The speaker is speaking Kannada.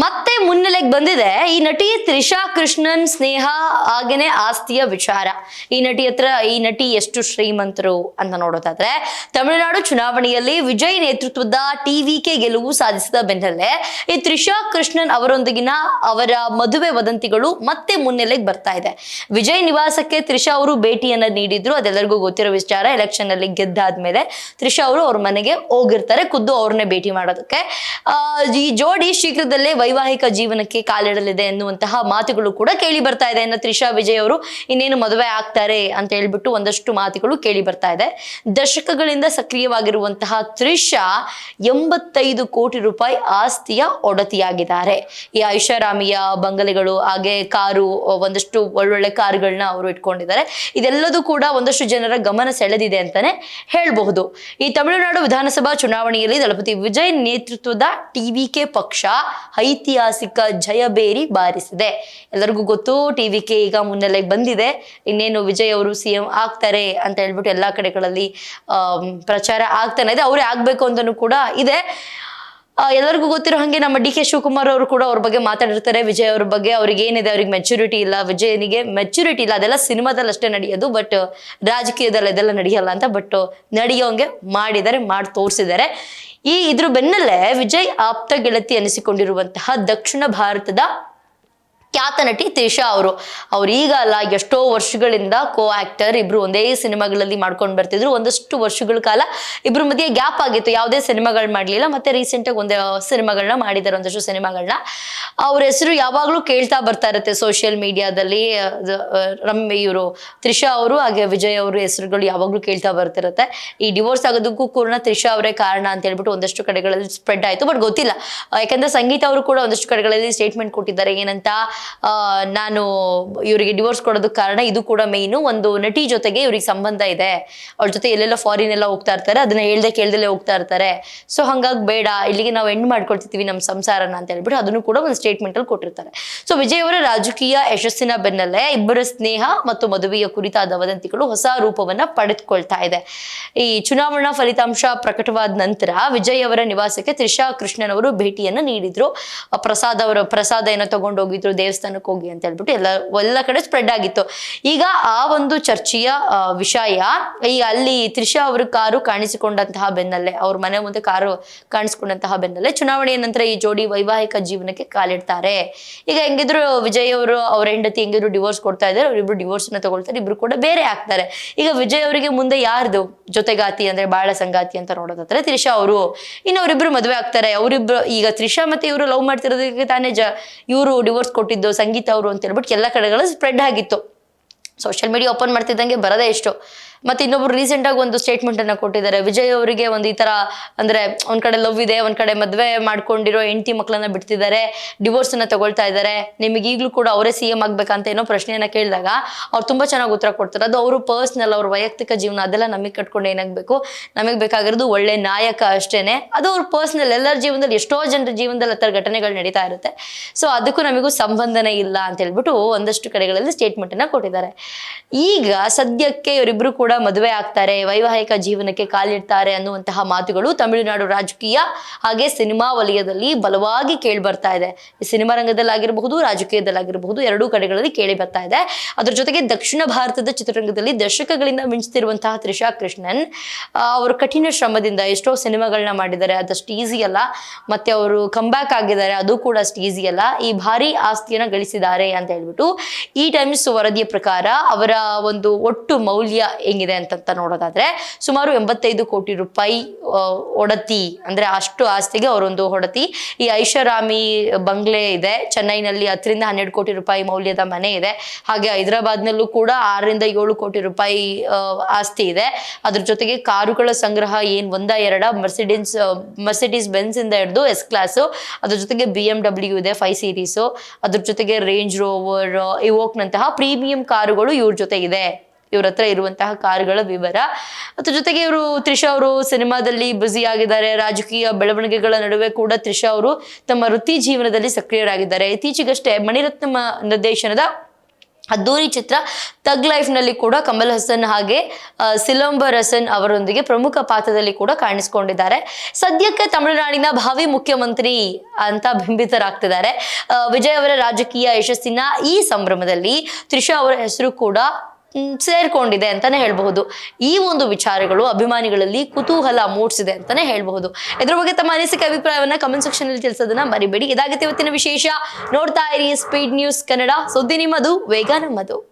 ಮತ್ತೆ ಮುನ್ನೆಲೆಗೆ ಬಂದಿದೆ ಈ ನಟಿ ತ್ರಿಷಾ ಕೃಷ್ಣನ್ ಸ್ನೇಹ ಹಾಗೇನೆ ಆಸ್ತಿಯ ವಿಚಾರ. ಈ ನಟಿ ಎಷ್ಟು ಶ್ರೀಮಂತರು ಅಂತ ನೋಡೋದಾದ್ರೆ, ತಮಿಳುನಾಡು ಚುನಾವಣೆಯಲ್ಲಿ ವಿಜಯ್ ನೇತೃತ್ವದ ಟಿವಿಕೆ ಗೆಲುವು ಸಾಧಿಸಿದ ಬೆನ್ನಲ್ಲೇ ಈ ತ್ರಿಷಾ ಕೃಷ್ಣನ್ ಅವರೊಂದಿಗಿನ ಅವರ ಮದುವೆ ವದಂತಿಗಳು ಮತ್ತೆ ಮುನ್ನೆಲೆಗೆ ಬರ್ತಾ ಇದೆ. ವಿಜಯ್ ನಿವಾಸಕ್ಕೆ ತ್ರಿಷಾ ಅವರು ಭೇಟಿಯನ್ನ ನೀಡಿದ್ರು, ಅದೆಲ್ಲರಿಗೂ ಗೊತ್ತಿರೋ ವಿಚಾರ. ಎಲೆಕ್ಷನ್ ಅಲ್ಲಿ ಗೆದ್ದಾದ್ಮೇಲೆ ತ್ರಿಷಾ ಅವರು ಅವ್ರ ಮನೆಗೆ ಹೋಗಿರ್ತಾರೆ, ಖುದ್ದು ಅವ್ರನ್ನೇ ಭೇಟಿ ಮಾಡೋದಕ್ಕೆ. ಈ ಜೋಡಿ ಶೀಘ್ರದಲ್ಲೇ ವೈವಾಹಿಕ ಜೀವನಕ್ಕೆ ಕಾಲಿಡಲಿದೆ ಎನ್ನುವಂತಹ ಮಾತುಗಳು ಕೂಡ ಕೇಳಿ ಬರ್ತಾ ಇದೆ. ಇನ್ನು ತ್ರಿಷಾ ವಿಜಯ್ ಅವರು ಇನ್ನೇನು ಮದುವೆ ಆಗ್ತಾರೆ ಅಂತ ಹೇಳ್ಬಿಟ್ಟು ಒಂದಷ್ಟು ಮಾತುಗಳು ಕೇಳಿ ಬರ್ತಾ ಇದೆ. ದಶಕಗಳಿಂದ ಸಕ್ರಿಯವಾಗಿರುವಂತಹ ತ್ರಿಷಾ 85 ಕೋಟಿ ರೂಪಾಯಿ ಆಸ್ತಿಯ ಒಡತಿಯಾಗಿದ್ದಾರೆ. ಈ ಐಷಾರಾಮಿಯ ಬಂಗಲೆಗಳು, ಹಾಗೆ ಕಾರು, ಒಂದಷ್ಟು ಒಳ್ಳೊಳ್ಳೆ ಕಾರುಗಳನ್ನ ಅವರು ಇಟ್ಕೊಂಡಿದ್ದಾರೆ. ಇದೆಲ್ಲದೂ ಕೂಡ ಒಂದಷ್ಟು ಜನರ ಗಮನ ಸೆಳೆದಿದೆ ಅಂತಾನೆ ಹೇಳ್ಬಹುದು. ಈ ತಮಿಳುನಾಡು ವಿಧಾನಸಭಾ ಚುನಾವಣೆಯಲ್ಲಿ ದಳಪತಿ ವಿಜಯ್ ನೇತೃತ್ವದ ಟಿವಿಕೆ ಪಕ್ಷ ಐತಿಹಾಸಿಕ ಜಯಬೇರಿ ಬಾರಿಸಿದೆ. ಎಲ್ಲರಿಗೂ ಗೊತ್ತು, ಟಿವಿಕೆ ಈಗ ಮುನ್ನೆಲೆಗೆ ಬಂದಿದೆ. ಇನ್ನೇನು ವಿಜಯ್ ಅವರು ಸಿಎಂ ಆಗ್ತಾರೆ ಅಂತ ಹೇಳ್ಬಿಟ್ಟು ಎಲ್ಲಾ ಕಡೆಗಳಲ್ಲಿ ಪ್ರಚಾರ ಆಗ್ತಾನೆ ಇದೆ. ಅವರೇ ಆಗ್ಬೇಕು ಅಂತನೂ ಕೂಡ ಇದೆ. ಎಲ್ಲರಿಗೂ ಗೊತ್ತಿರೋ ಹಾಗೆ ನಮ್ಮ ಡಿ ಕೆ ಶಿವಕುಮಾರ್ ಅವರು ಕೂಡ ಅವ್ರ ಬಗ್ಗೆ ಮಾತಾಡಿರ್ತಾರೆ. ವಿಜಯ್ ಅವ್ರ ಬಗ್ಗೆ ಅವ್ರಿಗೆ ಏನಿದೆ, ಅವ್ರಿಗೆ ಮೆಚುರಿಟಿ ಇಲ್ಲ, ವಿಜಯನಿಗೆ ಮೆಚುರಿಟಿ ಇಲ್ಲ, ಅದೆಲ್ಲ ಸಿನಿಮಾದಲ್ಲಿ ಅಷ್ಟೇ ನಡೆಯೋದು, ಬಟ್ ರಾಜಕೀಯದಲ್ಲಿ ಅದೆಲ್ಲ ನಡೆಯಲ್ಲ ಅಂತ. ಬಟ್ ನಡೆಯೋಂಗೆ ಮಾಡಿದ್ದಾರೆ, ಮಾಡಿ ತೋರಿಸಿದ್ದಾರೆ. ಇದ್ರ ಬೆನ್ನಲ್ಲೇ ವಿಜಯ್ ಆಪ್ತ ಗೆಳತಿ ಅನಿಸಿಕೊಂಡಿರುವಂತಹ ದಕ್ಷಿಣ ಭಾರತದ ಖ್ಯಾತ ನಟಿ ತ್ರಿಷಾ ಅವ್ರು ಈಗ ಅಲ್ಲ, ಎಷ್ಟೋ ವರ್ಷಗಳಿಂದ ಕೋ ಆಕ್ಟರ್, ಇಬ್ರು ಒಂದೇ ಸಿನಿಮಾಗಳಲ್ಲಿ ಮಾಡ್ಕೊಂಡು ಬರ್ತಿದ್ರು. ಒಂದಷ್ಟು ವರ್ಷಗಳ ಕಾಲ ಇಬ್ರು ಮಧ್ಯೆ ಗ್ಯಾಪ್ ಆಗಿತ್ತು, ಯಾವುದೇ ಸಿನಿಮಾಗಳು ಮಾಡ್ಲಿಲ್ಲ. ಮತ್ತೆ ರೀಸೆಂಟ್ ಆಗಿ ಒಂದೇ ಸಿನಿಮಾಗಳನ್ನ ಮಾಡಿದ್ದಾರೆ, ಒಂದಷ್ಟು ಸಿನಿಮಾಗಳನ್ನ. ಅವ್ರ ಹೆಸರು ಯಾವಾಗ್ಲೂ ಕೇಳ್ತಾ ಬರ್ತಾ ಇರುತ್ತೆ ಸೋಷಿಯಲ್ ಮೀಡಿಯಾದಲ್ಲಿ. ಇವರು ತ್ರಿಷಾ ಅವರು ಹಾಗೆ ವಿಜಯ್ ಅವ್ರ ಹೆಸರುಗಳು ಯಾವಾಗ್ಲೂ ಕೇಳ್ತಾ ಬರ್ತಿರುತ್ತೆ. ಈ ಡಿವೋರ್ಸ್ ಆಗೋದಕ್ಕೂ ಕೂಡ ತ್ರಿಷಾ ಅವರೇ ಕಾರಣ ಅಂತ ಹೇಳ್ಬಿಟ್ಟು ಒಂದಷ್ಟು ಕಡೆಗಳಲ್ಲಿ ಸ್ಪ್ರೆಡ್ ಆಯ್ತು, ಬಟ್ ಗೊತ್ತಿಲ್ಲ. ಯಾಕಂದ್ರೆ ಸಂಗೀತ ಅವರು ಕೂಡ ಒಂದಷ್ಟು ಕಡೆಗಳಲ್ಲಿ ಸ್ಟೇಟ್ಮೆಂಟ್ ಕೊಟ್ಟಿದ್ದಾರೆ. ಏನಂತ, ನಾನು ಇವರಿಗೆ ಡಿವೋರ್ಸ್ ಕೊಡೋದಕ್ಕೆ ಕಾರಣ ಇದು ಕೂಡ ಮೇಯ್ನು, ಒಂದು ನಟಿ ಜೊತೆಗೆ ಇವ್ರಿಗೆ ಸಂಬಂಧ ಇದೆ, ಅವ್ರ ಜೊತೆ ಎಲ್ಲೆಲ್ಲ ಫಾರಿನ್ ಎಲ್ಲ ಹೋಗ್ತಾ ಇರ್ತಾರೆ, ಅದನ್ನ ಹೇಳ್ದೆ ಕೇಳ್ದಲ್ಲೇ ಹೋಗ್ತಾ ಇರ್ತಾರೆ. ಸೊ ಹಂಗಾಗಿ ಬೇಡ, ಇಲ್ಲಿಗೆ ನಾವು ಎಂಡ್ ಮಾಡ್ಕೊಳ್ತಿದ್ದೀವಿ ನಮ್ಮ ಸಂಸಾರನ ಅಂತ ಹೇಳ್ಬಿಟ್ಟು ಅದನ್ನು ಕೂಡ ಒಂದು ಸ್ಟೇಟ್ಮೆಂಟ್ ಅಲ್ಲಿ ಕೊಟ್ಟಿರ್ತಾರೆ. ಸೊ ವಿಜಯ್ ಅವರ ರಾಜಕೀಯ ಯಶಸ್ಸಿನ ಬೆನ್ನಲ್ಲೇ ಇಬ್ಬರ ಸ್ನೇಹ ಮತ್ತು ಮದುವೆಯ ಕುರಿತಾದ ವದಂತಿಗಳು ಹೊಸ ರೂಪವನ್ನ ಪಡೆದುಕೊಳ್ತಾ ಇದೆ. ಈ ಚುನಾವಣಾ ಫಲಿತಾಂಶ ಪ್ರಕಟವಾದ ನಂತರ ವಿಜಯ್ ಅವರ ನಿವಾಸಕ್ಕೆ ತ್ರಿಷಾ ಕೃಷ್ಣನ್ ಅವರು ಭೇಟಿಯನ್ನ ನೀಡಿದ್ರು. ಪ್ರಸಾದ ಏನೋ ತಗೊಂಡೋಗಿದ್ರು, ದೇವಸ್ಥಾನಕ್ಕೆ ಹೋಗಿ ಅಂತ ಹೇಳ್ಬಿಟ್ಟು ಎಲ್ಲ ಕಡೆ ಸ್ಪ್ರೆಡ್ ಆಗಿತ್ತು. ಈಗ ಆ ಒಂದು ಚರ್ಚೆಯ ವಿಷಯ, ಈಗ ಅಲ್ಲಿ ತ್ರಿಷಾ ಅವ್ರ ಕಾರು ಕಾಣಿಸಿಕೊಂಡಂತಹ ಬೆನ್ನಲ್ಲೇ, ಅವ್ರ ಮನೆ ಮುಂದೆ ಕಾರು ಕಾಣಿಸ್ಕೊಂಡಂತಹ ಬೆನ್ನಲ್ಲೇ ಚುನಾವಣೆಯ ನಂತರ ಈ ಜೋಡಿ ವೈವಾಹಿಕ ಜೀವನಕ್ಕೆ ಕಾಲಿಡ್ತಾರೆ. ಈಗ ಹೆಂಗಿದ್ರು ವಿಜಯ್ ಅವರು ಅವ್ರ ಹೆಂಡತಿ ಹೆಂಗಿದ್ರು ಡಿವೋರ್ಸ್ ಕೊಡ್ತಾ ಇದ್ದಾರೆ, ಅವರಿಬ್ರು ಡಿವೋರ್ಸ್ ನ ತಗೊಳ್ತಾರೆ, ಇಬ್ರು ಕೂಡ ಬೇರೆ ಆಗ್ತಾರೆ. ಈಗ ವಿಜಯ್ ಅವರಿಗೆ ಮುಂದೆ ಯಾರ್ದು ಜೊತೆಗಾತಿ ಅಂದ್ರೆ ಬಾಳ ಸಂಗಾತಿ ಅಂತ ನೋಡೋದಾದ್ರೆ ತ್ರಿಷಾ ಅವರು. ಇನ್ನು ಅವರಿಬ್ರು ಮದುವೆ ಆಗ್ತಾರೆ. ಅವರಿಬ್ರು ಈಗ ತ್ರಿಷಾ ಮತ್ತೆ ಇವರು ಲವ್ ಮಾಡ್ತಿರೋದಕ್ಕೆ ತಾನೇ ಇವರು ಡಿವೋರ್ಸ್ ಕೊಟ್ಟಿದ್ದು ಸಂಗೀತ ಅವರು ಅಂತ ಹೇಳ್ಬಿಟ್ಟು ಎಲ್ಲ ಕಡೆಗಳು ಸ್ಪ್ರೆಡ್ ಆಗಿತ್ತು. ಸೋಷಿಯಲ್ ಮೀಡಿಯಾ ಓಪನ್ ಮಾಡ್ತಿದ್ದಂಗೆ ಬರದೇ ಎಷ್ಟು. ಮತ್ತೆ ಇನ್ನೊಬ್ರು ರೀಸೆಂಟ್ ಆಗಿ ಒಂದು ಸ್ಟೇಟ್ಮೆಂಟ್ ಅನ್ನ ಕೊಟ್ಟಿದ್ದಾರೆ. ವಿಜಯ್ ಅವರಿಗೆ ಒಂದು ಈ ತರ ಅಂದ್ರೆ ಒಂದ್ ಕಡೆ ಲವ್ ಇದೆ, ಒಂದ್ ಕಡೆ ಮದ್ವೆ ಮಾಡ್ಕೊಂಡಿರೋ ಹೆಂಡತಿ ಮಕ್ಕಳನ್ನ ಬಿಡ್ತಿದ್ದಾರೆ, ಡಿವೋರ್ಸ್ ಅನ್ನ ತಗೊಳ್ತಾ ಇದ್ದಾರೆ, ನಿಮಗೆ ಈಗ್ಲೂ ಕೂಡ ಅವರೇ ಸಿಎಂ ಆಗ್ಬೇಕಂತ ಏನೋ ಪ್ರಶ್ನೆಯನ್ನ ಕೇಳಿದಾಗ ಅವ್ರು ತುಂಬಾ ಚೆನ್ನಾಗಿ ಉತ್ತರ ಕೊಡ್ತಾರೆ. ಅದು ಅವರು ಪರ್ಸನಲ್, ಅವ್ರ ವೈಯಕ್ತಿಕ ಜೀವನ, ಅದೆಲ್ಲ ನಮಗೆ ಕಟ್ಕೊಂಡು ಏನಾಗ್ಬೇಕು, ನಮಗೆ ಬೇಕಾಗಿರೋದು ಒಳ್ಳೆ ನಾಯಕ ಅಷ್ಟೇನೆ. ಅದು ಅವ್ರ ಪರ್ಸನಲ್. ಎಲ್ಲರ ಜೀವನದಲ್ಲಿ, ಎಷ್ಟೋ ಜನರ ಜೀವನದಲ್ಲಿ ಆ ಥರ ಘಟನೆಗಳು ನಡೀತಾ ಇರುತ್ತೆ. ಸೊ ಅದಕ್ಕೂ ನಮಗೂ ಸಂಬಂಧನೇ ಇಲ್ಲ ಅಂತ ಹೇಳ್ಬಿಟ್ಟು ಒಂದಷ್ಟು ಕಡೆಗಳಲ್ಲಿ ಸ್ಟೇಟ್ಮೆಂಟ್ ಅನ್ನ ಕೊಟ್ಟಿದ್ದಾರೆ. ಈಗ ಸದ್ಯಕ್ಕೆ ಇವರಿಬ್ರು ಕೂಡ ಮದುವೆ ಆಗ್ತಾರೆ, ವೈವಾಹಿಕ ಜೀವನಕ್ಕೆ ಕಾಲಿಡ್ತಾರೆ ಅನ್ನುವಂತಹ ಮಾತುಗಳು ತಮಿಳುನಾಡು ರಾಜಕೀಯ ಹಾಗೆ ಸಿನಿಮಾ ವಲಯದಲ್ಲಿ ಬಲವಾಗಿ ಕೇಳಿ ಬರ್ತಾ ಇದೆ. ಸಿನಿಮಾ ರಂಗದಲ್ಲಾಗಿರಬಹುದು, ರಾಜಕೀಯದಲ್ಲಾಗಿರಬಹುದು, ಎರಡೂ ಕಡೆಗಳಲ್ಲಿ ಕೇಳಿ ಬರ್ತಾ ಇದೆ. ಅದ್ರ ಜೊತೆಗೆ ದಕ್ಷಿಣ ಭಾರತದ ಚಿತ್ರರಂಗದಲ್ಲಿ ದಶಕಗಳಿಂದ ಮಿಂಚುತ್ತಿರುವಂತಹ ತ್ರಿಷಾ ಕೃಷ್ಣನ್ ಅವರು ಕಠಿಣ ಶ್ರಮದಿಂದ ಎಷ್ಟೋ ಸಿನಿಮಾಗಳನ್ನ ಮಾಡಿದ್ದಾರೆ, ಅದಷ್ಟು ಈಸಿ ಅಲ್ಲ. ಮತ್ತೆ ಅವರು ಕಂಬ್ಯಾಕ್ ಆಗಿದ್ದಾರೆ, ಅದು ಕೂಡ ಅಷ್ಟು ಈಸಿ ಅಲ್ಲ. ಈ ಭಾರಿ ಆಸ್ತಿಯನ್ನ ಗಳಿಸಿದ್ದಾರೆ ಅಂತ ಹೇಳ್ಬಿಟ್ಟು ಈ ಟೈಮ್ಸ್ ವರದಿಯ ಪ್ರಕಾರ ಅವರ ಒಂದು ಒಟ್ಟು ಮೌಲ್ಯ ಹೆಂಗಿದೆ ಅಂತ ನೋಡೋದಾದ್ರೆ ಸುಮಾರು 85 ಕೋಟಿ ರೂಪಾಯಿ ಒಡತಿ, ಅಂದ್ರೆ ಅಷ್ಟು ಆಸ್ತಿಗೆ ಅವರೊಂದು ಒಡತಿ. ಈ ಐಷಾರಾಮಿ ಬಂಗ್ಲೆ ಇದೆ ಚೆನ್ನೈನಲ್ಲಿ, 10 ರಿಂದ 12 ಕೋಟಿ ರೂಪಾಯಿ ಮೌಲ್ಯದ ಮನೆ ಇದೆ. ಹಾಗೆ ಹೈದರಾಬಾದ್ನಲ್ಲೂ ಕೂಡ 6 ರಿಂದ 7 ಕೋಟಿ ರೂಪಾಯಿ ಆಸ್ತಿ ಇದೆ. ಅದ್ರ ಜೊತೆಗೆ ಕಾರುಗಳ ಸಂಗ್ರಹ ಏನ್ ಒಂದ ಎರಡ, ಮರ್ಸಿಡೀಸ್ ಬೆನ್ಸ್ ಇಂದ ಹಿಡಿದು ಎಸ್ ಕ್ಲಾಸ್, ಅದ್ರ ಜೊತೆಗೆ BMW ಇದೆ 5 ಸೀರೀಸ್, ಅದ್ರ ಜೊತೆಗೆ ರೇಂಜ್ ರೋವರ್, ಇವೋಕ್ ನಂತಹ ಪ್ರೀಮಿಯಂ ಕಾರುಗಳು ಇವ್ರ ಜೊತೆಗಿದೆ. ಇವ್ರ ಹತ್ರ ಇರುವಂತಹ ಕಾರುಗಳ ವಿವರ. ಅದ್ರ ಜೊತೆಗೆ ಇವರು ತ್ರಿಷಾ ಅವರು ಸಿನಿಮಾದಲ್ಲಿ ಬ್ಯುಸಿ ಆಗಿದ್ದಾರೆ. ರಾಜಕೀಯ ಬೆಳವಣಿಗೆಗಳ ನಡುವೆ ಕೂಡ ತ್ರಿಷಾ ಅವರು ತಮ್ಮ ವೃತ್ತಿ ಜೀವನದಲ್ಲಿ ಸಕ್ರಿಯರಾಗಿದ್ದಾರೆ. ಇತ್ತೀಚೆಗಷ್ಟೇ ಮಣಿರತ್ನಂ ನಿರ್ದೇಶನದ ಅದ್ದೂರಿ ಚಿತ್ರ ತಗ್ ಲೈಫ್ ನಲ್ಲಿ ಕೂಡ ಕಮಲ್ ಹಸನ್ ಹಾಗೆ ಸಿಲಂಬರ್ ಹಸನ್ ಅವರೊಂದಿಗೆ ಪ್ರಮುಖ ಪಾತ್ರದಲ್ಲಿ ಕೂಡ ಕಾಣಿಸ್ಕೊಂಡಿದ್ದಾರೆ. ಸದ್ಯಕ್ಕೆ ತಮಿಳುನಾಡಿನ ಭಾವಿ ಮುಖ್ಯಮಂತ್ರಿ ಅಂತ ಬಿಂಬಿತರಾಗ್ತಿದ್ದಾರೆ. ವಿಜಯ್ ಅವರ ರಾಜಕೀಯ ಯಶಸ್ಸಿನ ಈ ಸಂಭ್ರಮದಲ್ಲಿ ತ್ರಿಷಾ ಅವರ ಹೆಸರು ಕೂಡ ಸೇರ್ಕೊಂಡಿದೆ ಅಂತಾನೆ ಹೇಳ್ಬಹುದು. ಈ ಒಂದು ವಿಚಾರಗಳು ಅಭಿಮಾನಿಗಳಲ್ಲಿ ಕುತೂಹಲ ಮೂಡಿಸಿದೆ ಅಂತಾನೆ ಹೇಳ್ಬಹುದು. ಇದ್ರ ಬಗ್ಗೆ ತಮ್ಮ ಅನಿಸಿಕೆ ಅಭಿಪ್ರಾಯವನ್ನ ಕಮೆಂಟ್ ಸೆಕ್ಷನ್ ಅಲ್ಲಿ ತಿಳಿಸೋದನ್ನ ಮರಿಬೇಡಿ. ಇದಾಗಿತ್ತು ಇವತ್ತಿನ ವಿಶೇಷ. ನೋಡ್ತಾ ಇರಿ ಸ್ಪೀಡ್ ನ್ಯೂಸ್ ಕನ್ನಡ. ಸುದ್ದಿ ನಿಮ್ಮದು, ವೇಗ ನಮ್ಮದು.